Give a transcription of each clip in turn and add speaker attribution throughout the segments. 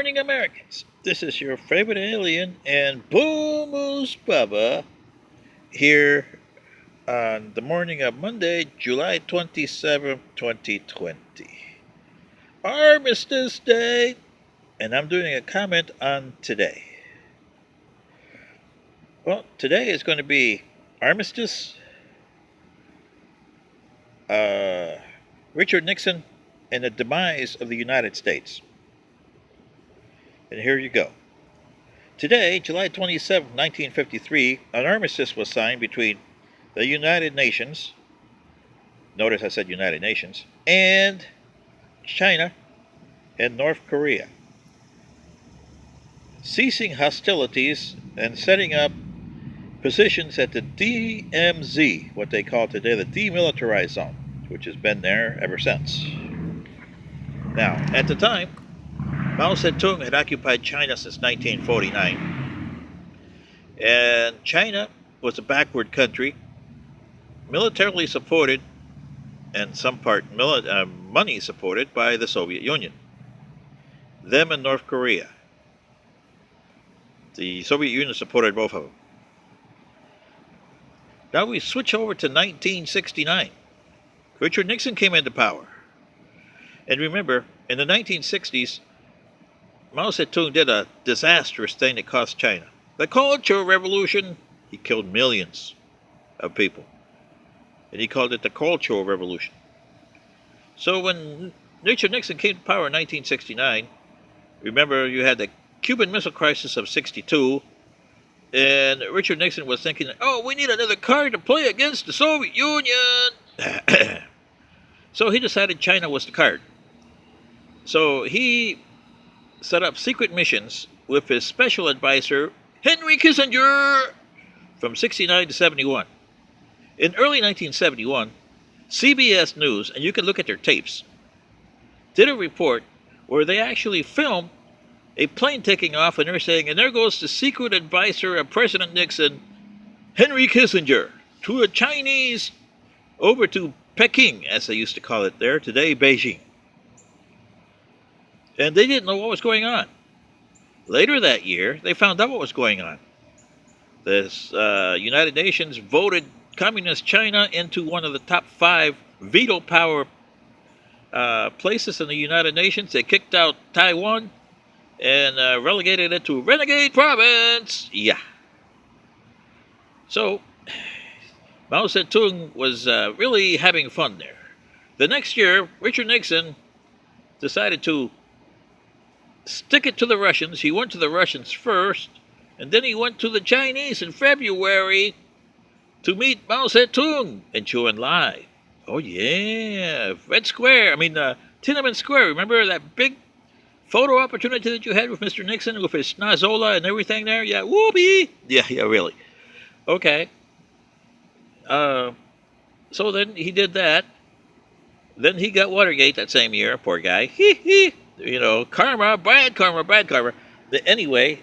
Speaker 1: morning, Americans. This is your favorite alien and Boo Moose Bubba here on the morning of Monday, July 27th, 2020. Armistice Day, and I'm doing a comment on today. Well, today is going to be Armistice, Richard Nixon, and the demise of the United States. And here you go. Today, July 27, 1953, an armistice was signed between the United Nations, notice I said United Nations, and China and North Korea, ceasing hostilities and setting up positions at the DMZ, what they call today the Demilitarized Zone, which has been there ever since. Now, at the time, Mao Zedong had occupied China since 1949, and China was a backward country, militarily supported, and some part money supported by the Soviet Union. Them and North Korea. The Soviet Union supported both of them. Now we switch over to 1969. Richard Nixon came into power. And remember, in the 1960s, Mao Zedong did a disastrous thing that cost China. The Cultural Revolution. He killed millions of people. And he called it the Cultural Revolution. So when Richard Nixon came to power in 1969, remember you had the Cuban Missile Crisis of 62, and Richard Nixon was thinking, oh, we need another card to play against the Soviet Union. So he decided China was the card. So he set up secret missions with his special advisor, Henry Kissinger, from 69 to 71. In early 1971, CBS News, and you can look at their tapes, did a report where they actually filmed a plane taking off, and they're saying, and there goes the secret advisor of President Nixon, Henry Kissinger, to a Chinese, over to Peking, as they used to call it there, today Beijing. And they didn't know what was going on. Later that year, they found out what was going on. This United Nations voted Communist China into one of the top 5 veto power places in the United Nations. They kicked out Taiwan and relegated it to renegade province. Yeah. So Mao Zedong was really having fun there. The next year, Richard Nixon decided to stick it to the Russians. He went to the Russians first, and then he went to the Chinese in February to meet Mao Zedong in Chou Lai. Oh yeah, Tiananmen Square. Remember that big photo opportunity that you had with Mr. Nixon with his schnozola and everything there? Yeah, whoopee. Yeah, really. Okay. So then he did that. Then he got Watergate that same year. Poor guy. Karma, bad karma, bad karma. Anyway,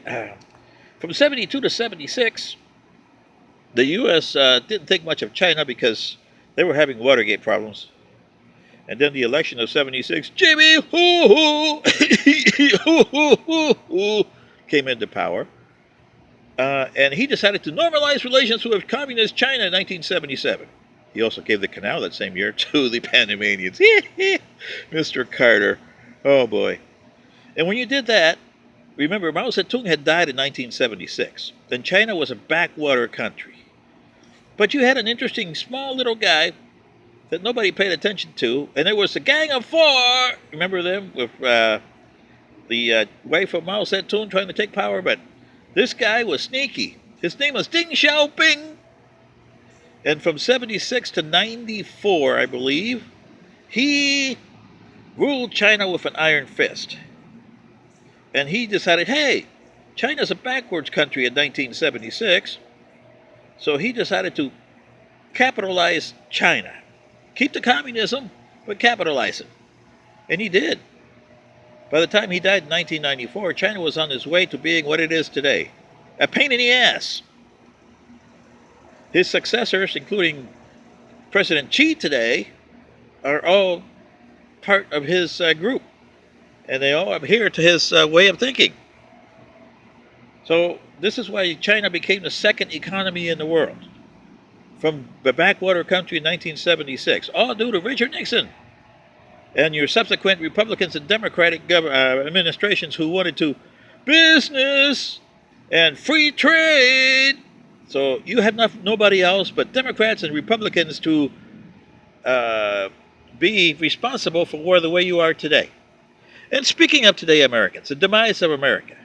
Speaker 1: from 72 to 76, the U.S. Didn't think much of China because they were having Watergate problems. And then the election of 76, Jimmy came into power. And he decided to normalize relations with communist China in 1977. He also gave the canal that same year to the Panamanians. Mr. Carter. Oh boy. And when you did that, remember Mao Zedong had died in 1976. Then China was a backwater country. But you had an interesting small little guy that nobody paid attention to, and there was the Gang of Four. Remember them with the wife of Mao Zedong trying to take power? But this guy was sneaky. His name was Deng Xiaoping. And from 76 to 94, I believe, he ruled China with an iron fist. And he decided, hey, China's a backwards country in 1976. So he decided to capitalize China. Keep the communism, but capitalize it. And he did. By the time he died in 1994, China was on his way to being what it is today. A pain in the ass. His successors, including President Xi today, are all part of his group. and they all adhere to his way of thinking. So this is why China became the second economy in the world, from the backwater country in 1976, all due to Richard Nixon and your subsequent Republicans and Democratic administrations who wanted to business and free trade. So you have nobody else but Democrats and Republicans to be responsible for the way you are today. And speaking of today Americans, the demise of America.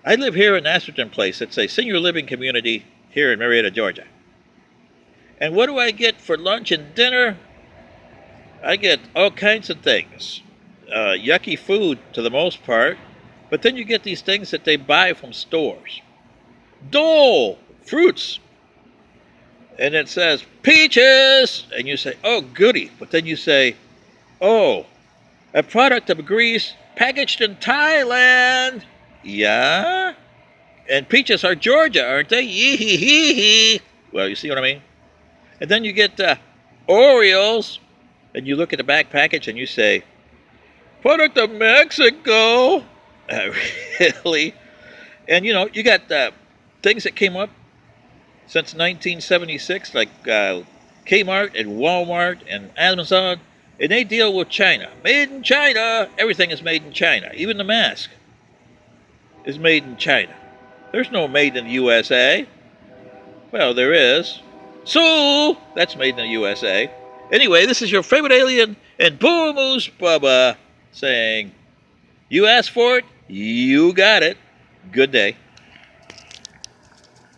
Speaker 1: I live here in Atherton Place. It's a senior living community here in Marietta, Georgia. And what do I get for lunch and dinner? I get all kinds of things. Yucky food to the most part. But then you get these things that they buy from stores. Dole! Fruits! And it says, peaches! And you say, oh, goody. But then you say, oh, a product of Greece packaged in Thailand. Yeah? And peaches are Georgia, aren't they? Yee-hee-hee-hee. Well, you see what I mean? And then you get Oreos, and you look at the back package and you say, product of Mexico. Really? And you know, you got things that came up since 1976, like Kmart and Walmart and Amazon, and they deal with China. Made in China. Everything is made in China. Even the mask is made in China. There's no made in the USA. Well, there is. So, that's made in the USA. Anyway, this is your favorite alien and Boo Moose Bubba saying, you asked for it, you got it. Good day.